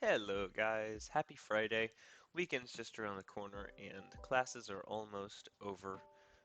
Hello guys, happy Friday. Weekend's just around the corner and classes are almost over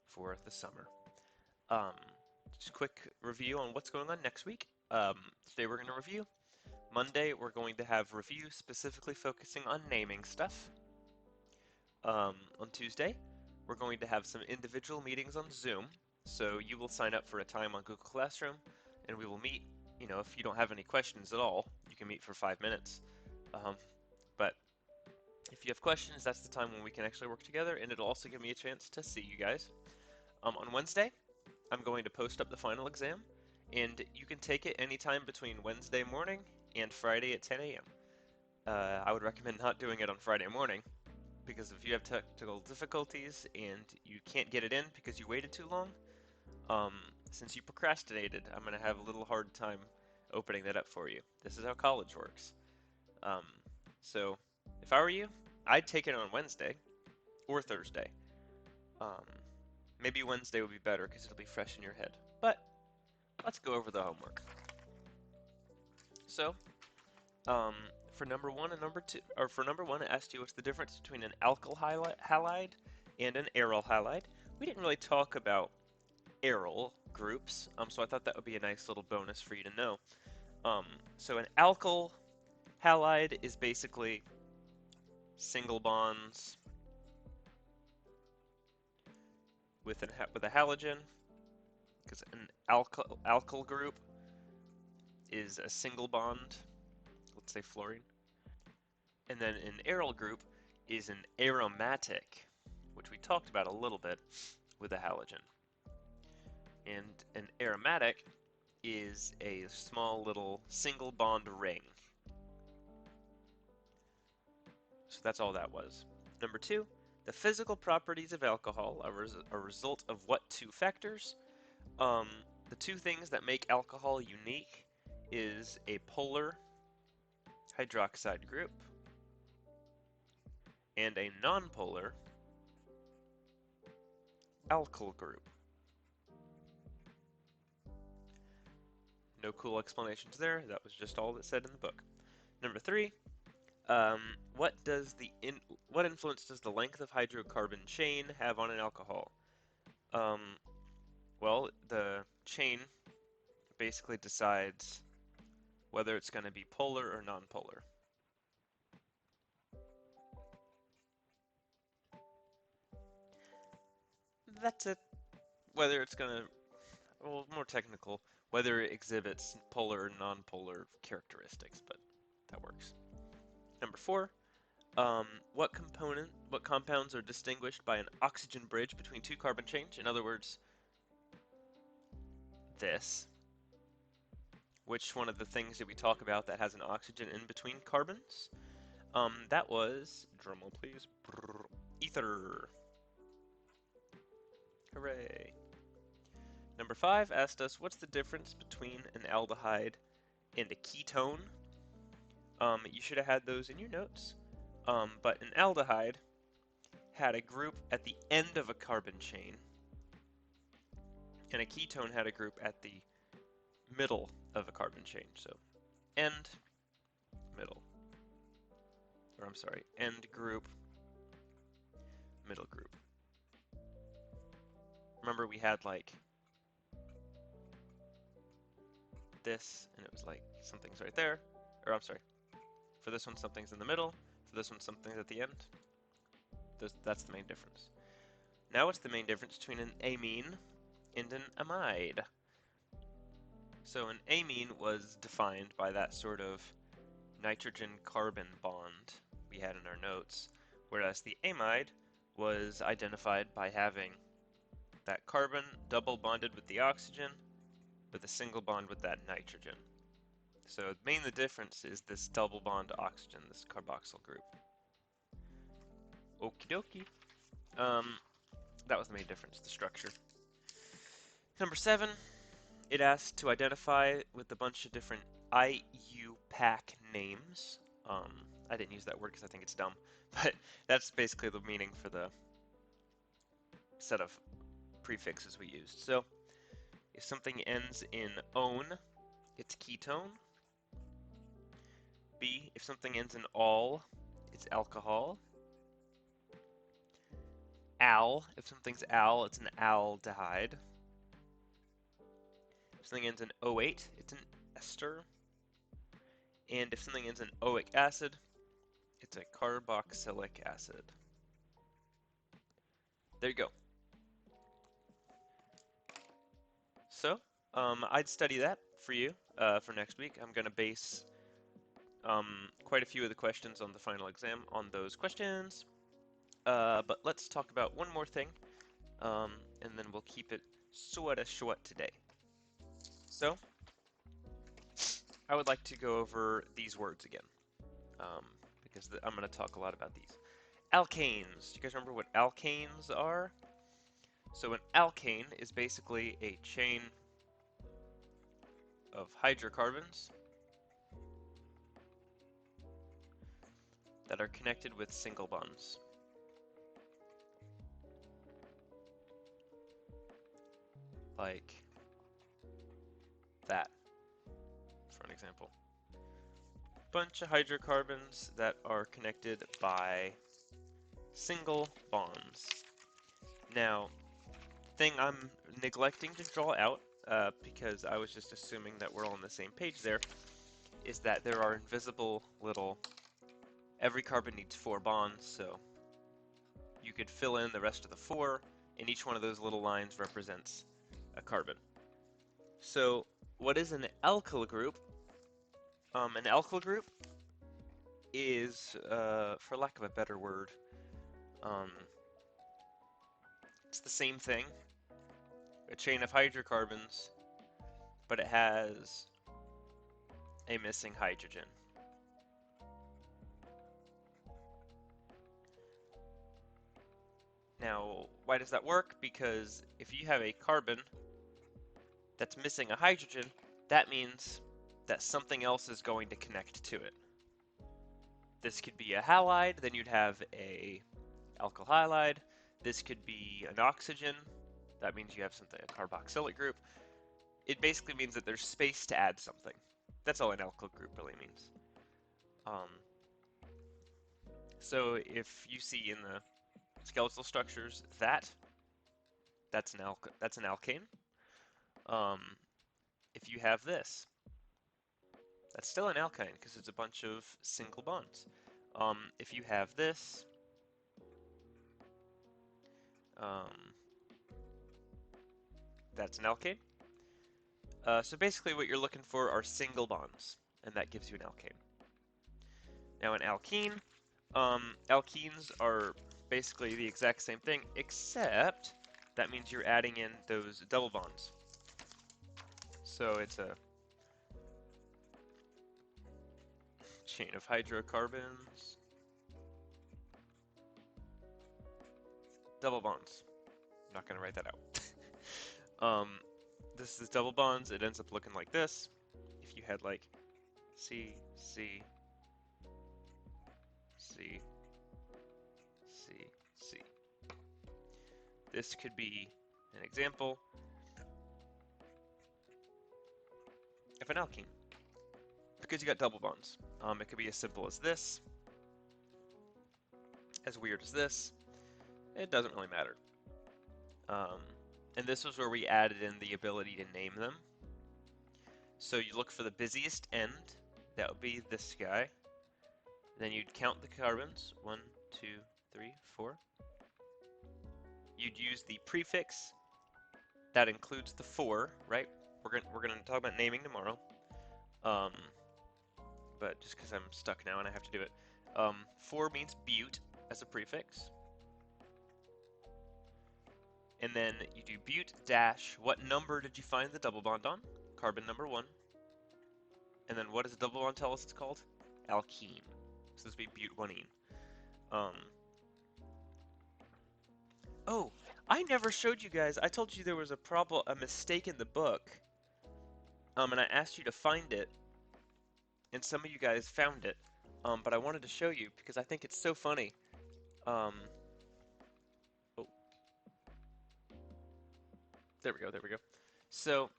for the summer. Um, just a quick review on what's going on next week. Today we're going to review. Monday we're going to have review specifically focusing on naming stuff. On Tuesday we're going to have some individual meetings on Zoom. So you will sign up for a time on Google Classroom and we will meet. If you don't have any questions at all, you can meet for 5 minutes. Um, but If you have questions, that's the time when we can actually work together, and it'll also give me a chance to see you guys. On Wednesday, I'm going to post up the final exam, and you can take it anytime between Wednesday morning and Friday at 10 a.m. I would recommend not doing it on Friday morning, because if you have technical difficulties and you can't get it in because you waited too long, um, since you procrastinated, I'm going to have a little hard time opening that up for you. This is how college works. Um, so, if I were you, I'd take it on Wednesday or Thursday. Um, Maybe Wednesday would be better because it'll be fresh in your head. But let's go over the homework. So, um, for number one and number two, or for number one, I asked you what's the difference between an alkyl halide and an aryl halide. We didn't really talk about aryl groups, so I thought that would be a nice little bonus for you to know. Um, so an alkyl halide is basically single bonds with a halogen, because an alkyl group is a single bond, let's say fluorine. And then an aryl group is an aromatic, which we talked about a little bit with a halogen. And an aromatic is a small little single bond ring. So that's all that was. Number two, the physical properties of alcohol are a result of what two factors? Um, the two things that make alcohol unique is a polar hydroxide group and a nonpolar alkyl group. No cool explanations there. That was just all that said in the book. Number three, um, what influence does the length of hydrocarbon chain have on an alcohol? Um, well, the chain basically decides whether it's going to be polar or nonpolar. That's it. Whether it's going to, well, more technical, whether it exhibits polar or nonpolar characteristics, but that works. Number four, what compounds are distinguished by an oxygen bridge between two carbon chains? In other words, this. Which one of the things did we talk about that has an oxygen in between carbons? That was, drumroll please, ether. Hooray. Number five asked us, what's the difference between an aldehyde and a ketone? You should have had those in your notes. But an aldehyde had a group at the end of a carbon chain, and a ketone had a group at the middle of a carbon chain. So end, middle. Or I'm sorry, end group, middle group. Remember we had like this, and it was like something's right there. Or I'm sorry, for this one something's in the middle, for this one something's at the end. That's the main difference. Now what's the main difference between an amine and an amide? So an amine was defined by that sort of nitrogen-carbon bond we had in our notes, whereas the amide was identified by having that carbon double bonded with the oxygen with a single bond with that nitrogen. So mainly the difference is this double bond oxygen, this carboxyl group. Okie dokie. That was the main difference, the structure. Number seven, it asks to identify with a bunch of different IUPAC names. I didn't use that word because I think it's dumb, but that's basically the meaning for the set of prefixes we used. So if something ends in -one, it's ketone. B, if something ends in all, it's alcohol. Al, if something's al, it's an aldehyde. If something ends in O8, it's an ester. And if something ends in oic acid, it's a carboxylic acid. There you go. So, I'd study that for you for next week. I'm going to base quite a few of the questions on the final exam on those questions. But let's talk about one more thing, and then we'll keep it sorta short today. So, I would like to go over these words again, because I'm going to talk a lot about these. Alkanes. Do you guys remember what alkanes are? So an alkane is basically a chain of hydrocarbons that are connected with single bonds. Like that, for an example. Bunch of hydrocarbons that are connected by single bonds. Now, thing I'm neglecting to draw out, because I was just assuming that we're all on the same page there, is that there are invisible little, every carbon needs 4 bonds, so you could fill in the rest of the 4, and each one of those little lines represents a carbon. So what is an alkyl group? An alkyl group is, for lack of a better word, it's the same thing, a chain of hydrocarbons, but it has a missing hydrogen. Now, why does that work? Because if you have a carbon that's missing a hydrogen, that means that something else is going to connect to it. This could be a halide, then you'd have a alkyl halide. This could be an oxygen. That means you have something, a carboxylic group. It basically means that there's space to add something. That's all an alkyl group really means. So if you see in the skeletal structures that's an alkane. If you have this, that's still an alkyne because it's a bunch of single bonds. If you have this, that's an alkane. So basically what you're looking for are single bonds, and that gives you an alkane. Now an alkene, alkenes are basically the exact same thing, except that means you're adding in those double bonds. So it's a chain of hydrocarbons, double bonds. I'm not going to write that out. This is double bonds. It ends up looking like this. If you had like C, C, C, C, C. This could be an example of an alkene because you got double bonds. It could be as simple as this, as weird as this. It doesn't really matter. And this was where we added in the ability to name them. So you look for the busiest end. That would be this guy. Then you'd count the carbons. 1, 2, 3, 4. You'd use the prefix that includes the 4, right? We're gonna talk about naming tomorrow. But just because I'm stuck now and I have to do it. 4 means bute as a prefix. And then you do bute dash, what number did you find the double bond on? Carbon number 1. And then what does the double bond tell us it's called? Alkene. So this would be bute-1-ene. Oh, I never showed you guys. I told you there was a mistake in the book. And I asked you to find it. And some of you guys found it. But I wanted to show you because I think it's so funny. Oh. There we go. So,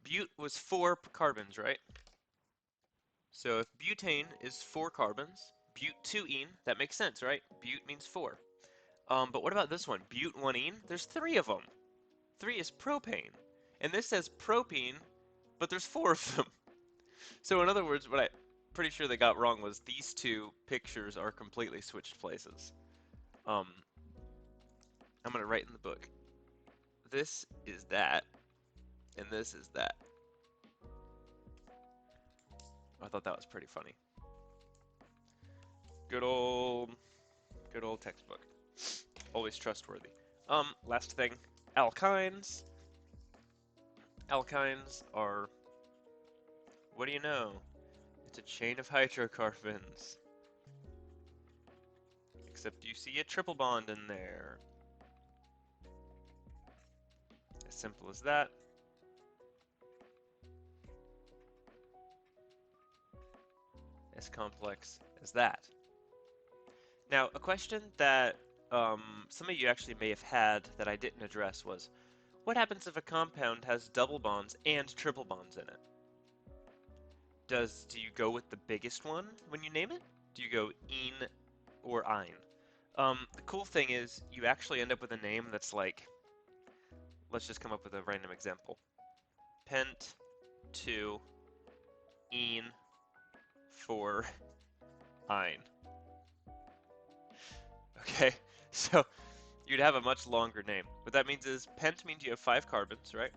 bute was 4 carbons, right? So if butane is 4 carbons, but-2-ene, that makes sense, right? But means 4. But what about this one? But-1-ene? There's 3 of them. 3 is propane. And this says propene, but there's 4 of them. So in other words, what I'm pretty sure they got wrong was these two pictures are completely switched places. Um, I'm going to write in the book. This is that, and this is that. I thought that was pretty funny. Good old textbook. Always trustworthy. Last thing, alkynes. Alkynes are, what do you know? It's a chain of hydrocarbons. Except you see a triple bond in there. As simple as that. As complex as that. Now, a question that some of you actually may have had that I didn't address was, what happens if a compound has double bonds and triple bonds in it? Do you go with the biggest one when you name it? Do you go ene or ein? The cool thing is you actually end up with a name that's like, let's just come up with a random example. Pent 2 ene 4 ein. Okay, so you'd have a much longer name. What that means is pent means you have 5 carbons, right?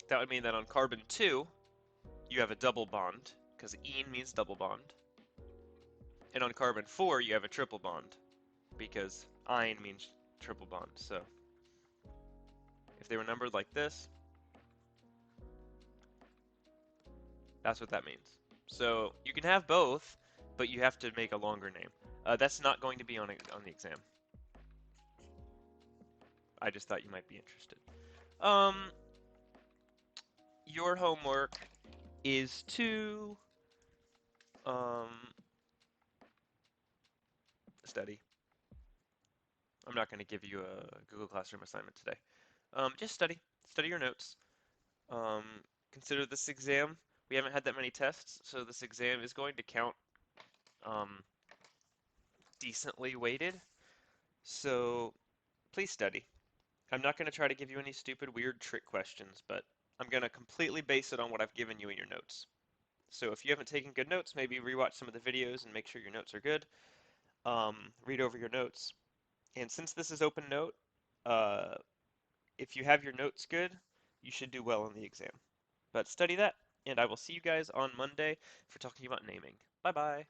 That would mean that on carbon 2, you have a double bond, because ene means double bond. And on carbon 4, you have a triple bond, because ein means triple bond. So if they were numbered like this, that's what that means. So you can have both, but you have to make a longer name. That's not going to be on the exam. I just thought you might be interested. Your homework is to study. I'm not going to give you a Google Classroom assignment today. Just study. Study your notes. Um, Consider this exam. We haven't had that many tests, so this exam is going to count decently weighted. So please study. I'm not going to try to give you any stupid, weird trick questions, but I'm going to completely base it on what I've given you in your notes. So if you haven't taken good notes, maybe rewatch some of the videos and make sure your notes are good. Read over your notes. And since this is open note, uh, if you have your notes good, you should do well on the exam. But study that, and I will see you guys on Monday for talking about naming. Bye bye.